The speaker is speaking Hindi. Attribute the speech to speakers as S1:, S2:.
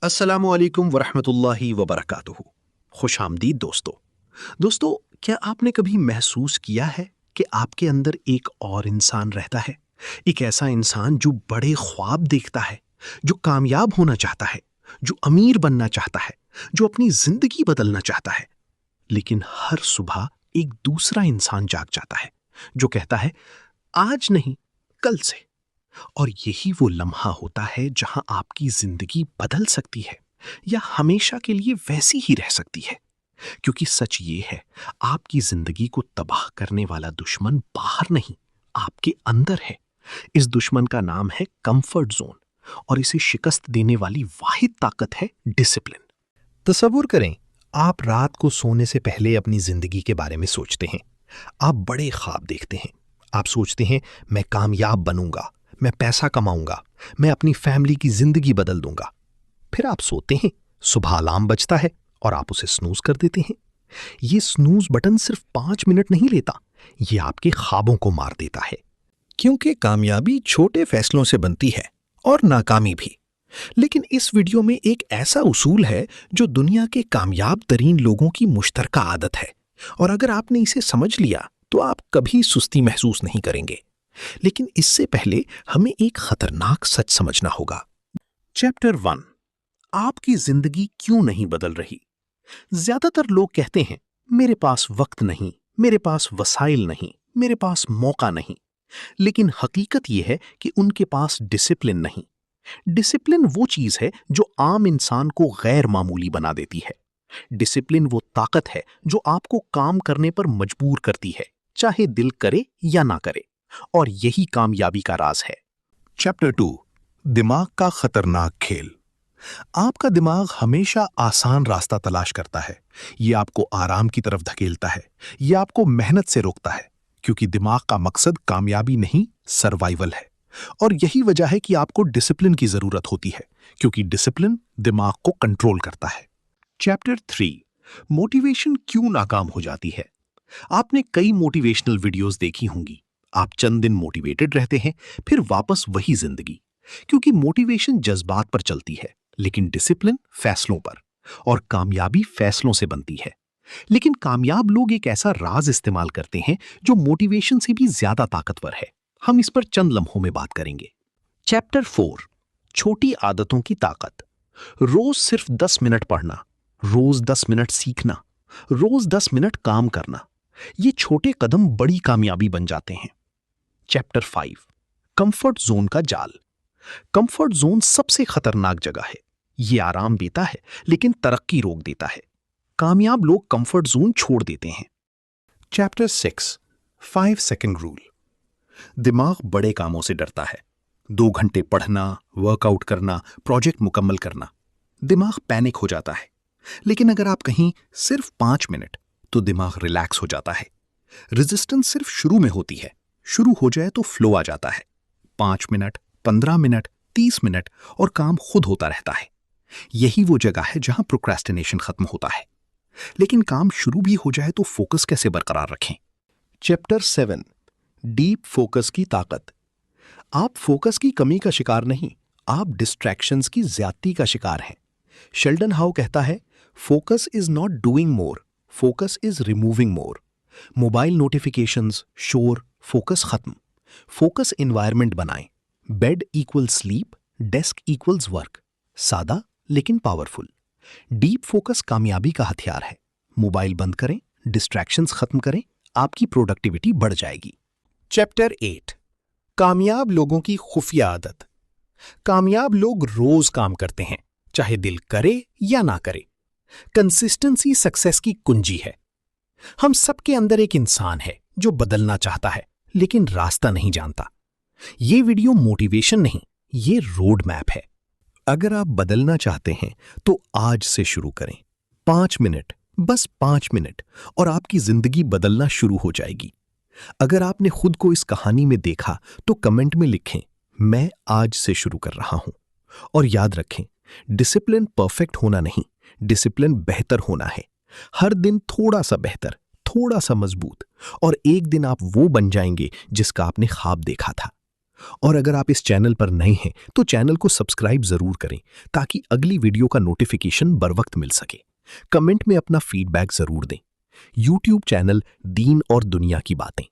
S1: अस्सलामु अलैकुम वरहमतुल्लाहि वबरकातुहू। खुश आमदीद दोस्तों। दोस्तों, क्या आपने कभी महसूस किया है कि आपके अंदर एक और इंसान रहता है? एक ऐसा इंसान जो बड़े ख्वाब देखता है, जो कामयाब होना चाहता है, जो अमीर बनना चाहता है, जो अपनी जिंदगी बदलना चाहता है। लेकिन हर सुबह एक दूसरा इंसान जाग जाता है जो कहता है, आज नहीं, कल से। और यही वो लम्हा होता है जहां आपकी जिंदगी बदल सकती है या हमेशा के लिए वैसी ही रह सकती है। क्योंकि सच ये है, आपकी जिंदगी को तबाह करने वाला दुश्मन बाहर नहीं, आपके अंदर है। इस दुश्मन का नाम है कंफर्ट जोन, और इसे शिकस्त देने वाली वाहिद ताकत है डिसिप्लिन।
S2: तसव्वुर करें, आप रात को सोने से पहले अपनी जिंदगी के बारे में सोचते हैं। आप बड़े ख्वाब देखते हैं। आप सोचते हैं, मैं कामयाब बनूंगा, मैं पैसा कमाऊंगा, मैं अपनी फैमिली की जिंदगी बदल दूंगा। फिर आप सोते हैं, सुबह अलार्म बजता है और आप उसे स्नूज कर देते हैं। ये स्नूज बटन सिर्फ 5 मिनट नहीं लेता, ये आपके ख्वाबों को मार देता है।
S3: क्योंकि कामयाबी छोटे फैसलों से बनती है और नाकामी भी। लेकिन इस वीडियो में एक ऐसा उसूल है जो दुनिया के कामयाब तरीन लोगों की मुश्तरका आदत है, और अगर आपने इसे समझ लिया तो आप कभी सुस्ती महसूस नहीं करेंगे। लेकिन इससे पहले हमें एक खतरनाक सच समझना होगा।
S1: चैप्टर 1, आपकी जिंदगी क्यों नहीं बदल रही? ज्यादातर लोग कहते हैं, मेरे पास वक्त नहीं, मेरे पास वसाइल नहीं, मेरे पास मौका नहीं। लेकिन हकीकत यह है कि उनके पास डिसिप्लिन नहीं। डिसिप्लिन वो चीज है जो आम इंसान को गैर मामूली बना देती है। डिसिप्लिन वो ताकत है जो आपको काम करने पर मजबूर करती है, चाहे दिल करे या ना करे। और यही कामयाबी का राज है।
S3: चैप्टर 2, दिमाग का खतरनाक खेल। आपका दिमाग हमेशा आसान रास्ता तलाश करता है। ये आपको आराम की तरफ धकेलता है, ये आपको मेहनत से रोकता है, क्योंकि दिमाग का मकसद कामयाबी नहीं, सर्वाइवल है। और यही वजह है कि आपको डिसिप्लिन की जरूरत होती है, क्योंकि डिसिप्लिन दिमाग को कंट्रोल करता है।
S1: चैप्टर 3, मोटिवेशन क्यों नाकाम हो जाती है? आपने कई मोटिवेशनल वीडियोस देखी होंगी। आप चंद दिन मोटिवेटेड रहते हैं, फिर वापस वही जिंदगी। क्योंकि मोटिवेशन जज्बात पर चलती है, लेकिन डिसिप्लिन फैसलों पर। और कामयाबी फैसलों से बनती है। लेकिन कामयाब लोग एक ऐसा राज इस्तेमाल करते हैं जो मोटिवेशन से भी ज्यादा ताकतवर है। हम इस पर चंद लम्हों में बात करेंगे। चैप्टर 4, छोटी आदतों की ताकत। रोज सिर्फ 10 मिनट पढ़ना, रोज 10 मिनट सीखना, रोज 10 मिनट काम करना, ये छोटे कदम बड़ी कामयाबी बन जाते हैं। चैप्टर 5, कंफर्ट जोन का जाल। कंफर्ट जोन सबसे खतरनाक जगह है। ये आराम देता है, लेकिन तरक्की रोक देता है। कामयाब लोग कंफर्ट जोन छोड़ देते हैं।
S3: Chapter 6, 5 second rule. दिमाग बड़े कामों से डरता है। 2 घंटे पढ़ना, वर्कआउट करना, प्रोजेक्ट मुकम्मल करना, दिमाग पैनिक हो जाता है। लेकिन अगर आप कहीं सिर्फ 5 मिनट, तो दिमाग रिलैक्स हो जाता है। रेजिस्टेंस सिर्फ शुरू में होती है, शुरू हो जाए तो फ्लो आ जाता है। 5 मिनट, 15 मिनट, 30 मिनट, और काम खुद होता रहता है। यही वो जगह है जहां प्रोक्रेस्टिनेशन खत्म होता है। लेकिन काम शुरू भी हो जाए तो फोकस कैसे बरकरार रखें?
S1: चैप्टर 7, डीप फोकस की ताकत। आप फोकस की कमी का शिकार नहीं, आप डिस्ट्रैक्शंस की ज्यादती का शिकार हैं। शेल्डन हाउ कहता है, focus is not doing more, focus is removing more. Mobile notifications, शोर, फोकस खत्म। फोकस एनवायरनमेंट बनाएं। Bed equal sleep, desk equals work. सादा लेकिन पावरफुल। डीप फोकस कामयाबी का हथियार है। मोबाइल बंद करें, डिस्ट्रैक्शंस खत्म करें, आपकी प्रोडक्टिविटी बढ़ जाएगी।
S3: चैप्टर 8, कामयाब लोगों की खुफिया आदत। कामयाब लोग रोज काम करते हैं, चाहे दिल करे या ना करे। कंसिस्टेंसी सक्सेस की कुंजी है। हम सबके अंदर एक इंसान है जो बदलना चाहता है, लेकिन रास्ता नहीं जानता। ये वीडियो मोटिवेशन नहीं, ये रोड मैप है। अगर आप बदलना चाहते हैं तो आज से शुरू करें। 5 मिनट, बस 5 मिनट, और आपकी जिंदगी बदलना शुरू हो जाएगी। अगर आपने खुद को इस कहानी में देखा तो कमेंट में लिखें, मैं आज से शुरू कर रहा हूं। और याद रखें, डिसिप्लिन परफेक्ट होना नहीं, डिसिप्लिन बेहतर होना है। हर दिन थोड़ा सा बेहतर, थोड़ा सा मजबूत, और एक दिन आप वो बन जाएंगे जिसका आपने ख्वाब देखा था।
S2: और अगर आप इस चैनल पर नए हैं तो चैनल को सब्सक्राइब जरूर करें ताकि अगली वीडियो का नोटिफिकेशन बर वक्त मिल सके। कमेंट में अपना फीडबैक जरूर दें। यूट्यूब चैनल दीन और दुनिया की बातें।